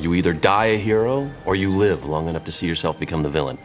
You either die a hero, or you live long enough to see yourself become the villain.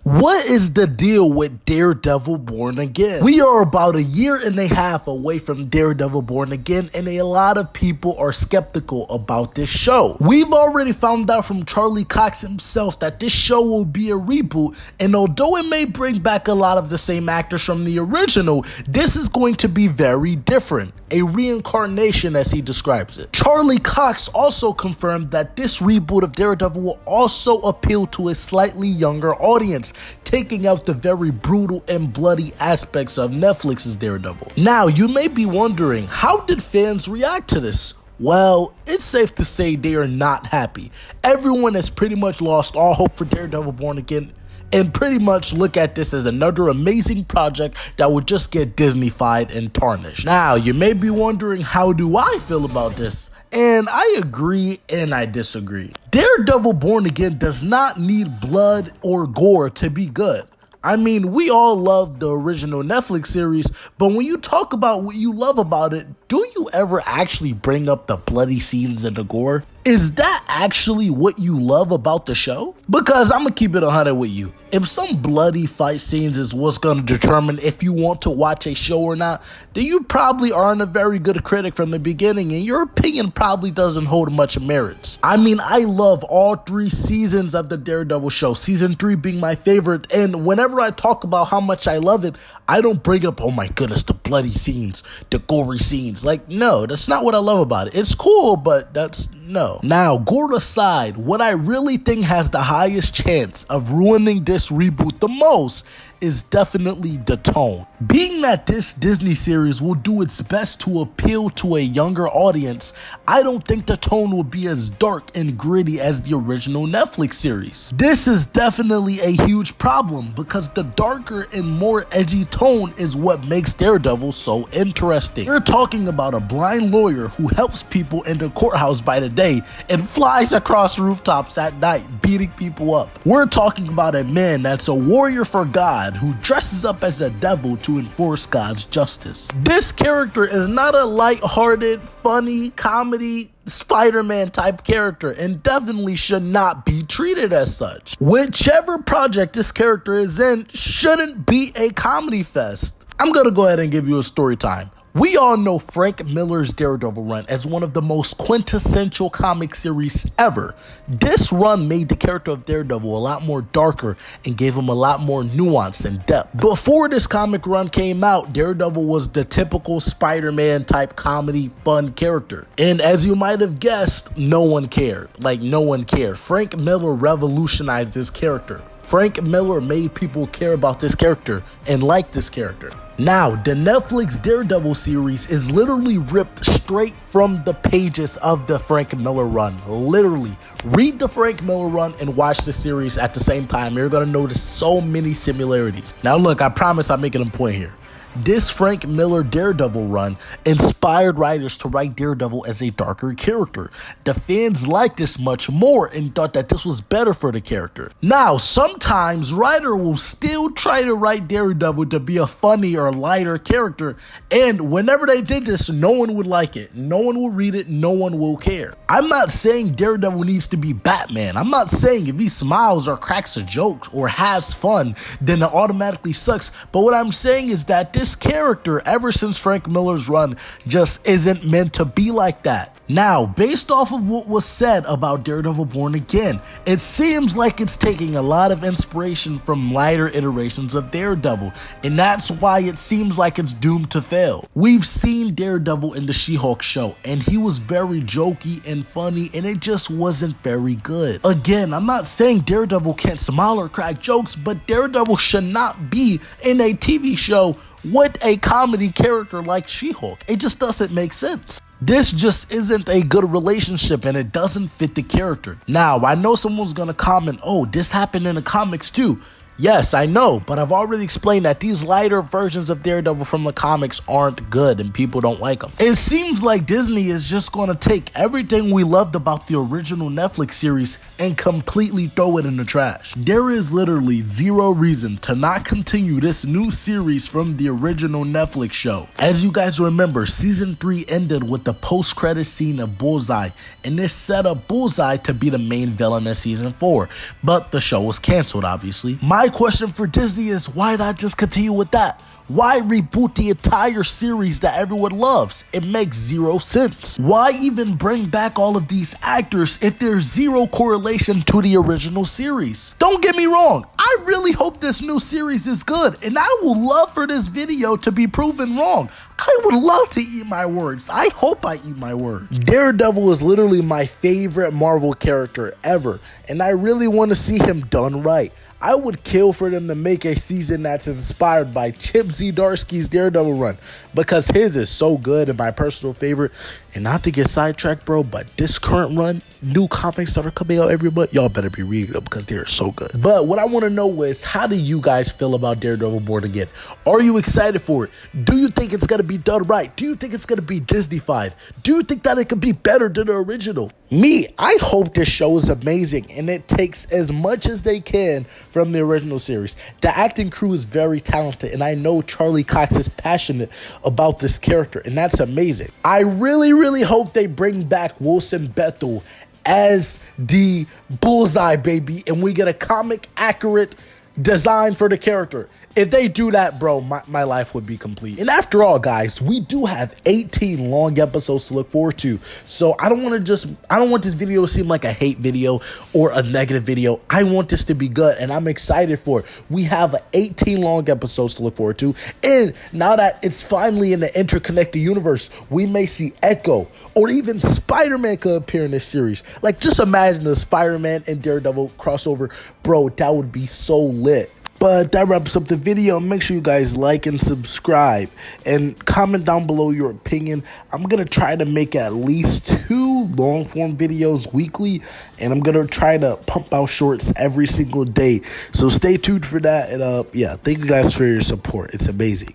What is the deal with Daredevil Born Again? We are about a year and a half away from Daredevil Born Again, and a lot of people are skeptical about this show. We've already found out from Charlie Cox himself that this show will be a reboot, and although it may bring back a lot of the same actors from the original, this is going to be very different. A reincarnation, as he describes it. Charlie Cox also confirmed that this reboot of Daredevil will also appeal to a slightly younger audience, taking out the very brutal and bloody aspects of Netflix's Daredevil. Now, you may be wondering, how did fans react to this? Well, it's safe to say they are not happy. Everyone has pretty much lost all hope for Daredevil Born Again, and pretty much look at this as another amazing project that would just get Disney-fied and tarnished. Now, you may be wondering, how do I feel about this? And I agree and I disagree. Daredevil Born Again does not need blood or gore to be good. I mean, we all love the original Netflix series, but when you talk about what you love about it, do you ever actually bring up the bloody scenes and the gore? Is that actually what you love about the show? Because I'm gonna keep it 100 with you. If some bloody fight scenes is what's gonna determine if you want to watch a show or not, then you probably aren't a very good critic from the beginning, and your opinion probably doesn't hold much merits. I mean, I love all 3 seasons of the Daredevil show, season 3 being my favorite, and whenever I talk about how much I love it, I don't bring up, oh my goodness, the bloody scenes, the gory scenes. Like, no, that's not what I love about it. It's cool, but that's no. Now, Gore aside, what I really think has the highest chance of ruining this reboot the most is definitely the tone. Being that this Disney series will do its best to appeal to a younger audience, I don't think the tone will be as dark and gritty as the original Netflix series. This is definitely a huge problem because the darker and more edgy tone is what makes Daredevil so interesting. We're talking about a blind lawyer who helps people in the courthouse by the day and flies across rooftops at night beating people up. We're talking about a man that's a warrior for God who dresses up as a devil to enforce God's justice. This character is not a light-hearted, funny, comedy, Spider-Man type character and definitely should not be treated as such. Whichever project this character is in shouldn't be a comedy fest. I'm gonna go ahead and give you a story time. We all know Frank Miller's Daredevil run as one of the most quintessential comic series ever. This run made the character of Daredevil a lot more darker and gave him a lot more nuance and depth. Before this comic run came out, Daredevil was the typical Spider-Man type comedy fun character. And as you might have guessed, no one cared. Like, no one cared. Frank Miller revolutionized this character. Frank Miller made people care about this character and like this character. Now, the Netflix Daredevil series is literally ripped straight from the pages of the Frank Miller run. Literally. Read the Frank Miller run and watch the series at the same time. You're going to notice so many similarities. Now look, I promise I'm making a point here. This Frank Miller Daredevil run inspired writers to write Daredevil as a darker character. The fans liked this much more and thought that this was better for the character. Now, sometimes writer will still try to write Daredevil to be a funny or lighter character, and whenever they did this, no one would like it. No one will read it, no one will care. I'm not saying Daredevil needs to be Batman. I'm not saying if he smiles or cracks a joke or has fun, then it automatically sucks. But what I'm saying is that this character, ever since Frank Miller's run, just isn't meant to be like that. Now, based off of what was said about Daredevil Born Again, it seems like it's taking a lot of inspiration from lighter iterations of Daredevil, and that's why it seems like it's doomed to fail. We've seen Daredevil in the SheHulk show, and he was very jokey and funny, and it just wasn't very good. Again, I'm not saying Daredevil can't smile or crack jokes, but Daredevil should not be in a TV show with a comedy character like SheHulk. It just doesn't make sense. This just isn't a good relationship and it doesn't fit the character. Now, I know someone's gonna comment, oh, this happened in the comics too. Yes, I know, but I've already explained that these lighter versions of Daredevil from the comics aren't good and people don't like them. It seems like Disney is just going to take everything we loved about the original Netflix series and completely throw it in the trash. There is literally zero reason to not continue this new series from the original Netflix show. As you guys remember, season 3 ended with the post-credit scene of Bullseye, and this set up Bullseye to be the main villain of season 4, but the show was canceled, obviously. My question for Disney is, why not just continue with that? Why reboot the entire series that everyone loves? It makes zero sense. Why even bring back all of these actors if there's zero correlation to the original series? Don't get me wrong, I really hope this new series is good, and I would love for this video to be proven wrong. I would love to eat my words. I hope I eat my words. Daredevil is literally my favorite Marvel character ever, and I really want to see him done right. I would kill for them to make a season that's inspired by Chip Zdarsky's Daredevil run, because his is so good and my personal favorite. And not to get sidetracked, bro, but this current run, new comics that are coming out every month, y'all better be reading them because they're so good. But what I want to know is, how do you guys feel about Daredevil Born Again? Are you excited for it? Do you think it's going to be done right? Do you think it's going to be Disney-fied? Do you think that it could be better than the original? Me, I hope this show is amazing and it takes as much as they can from the original series. The acting crew is very talented, and I know Charlie Cox is passionate about this character, and that's amazing. I really hope they bring back Wilson Bethel as the Bullseye, baby, and we get a comic accurate design for the character. If they do that, bro, my life would be complete. And after all, guys, we do have 18 long episodes to look forward to. So I don't want this video to seem like a hate video or a negative video. I want this to be good, and I'm excited for it. We have 18 long episodes to look forward to. And now that it's finally in the interconnected universe, we may see Echo or even Spider-Man could appear in this series. Like, just imagine the Spider-Man and Daredevil crossover. Bro, that would be so lit. But that wraps up the video. Make sure you guys like and subscribe and comment down below your opinion. I'm going to try to make at least 2 long form videos weekly, and I'm going to try to pump out shorts every single day. So stay tuned for that. And yeah, thank you guys for your support. It's amazing.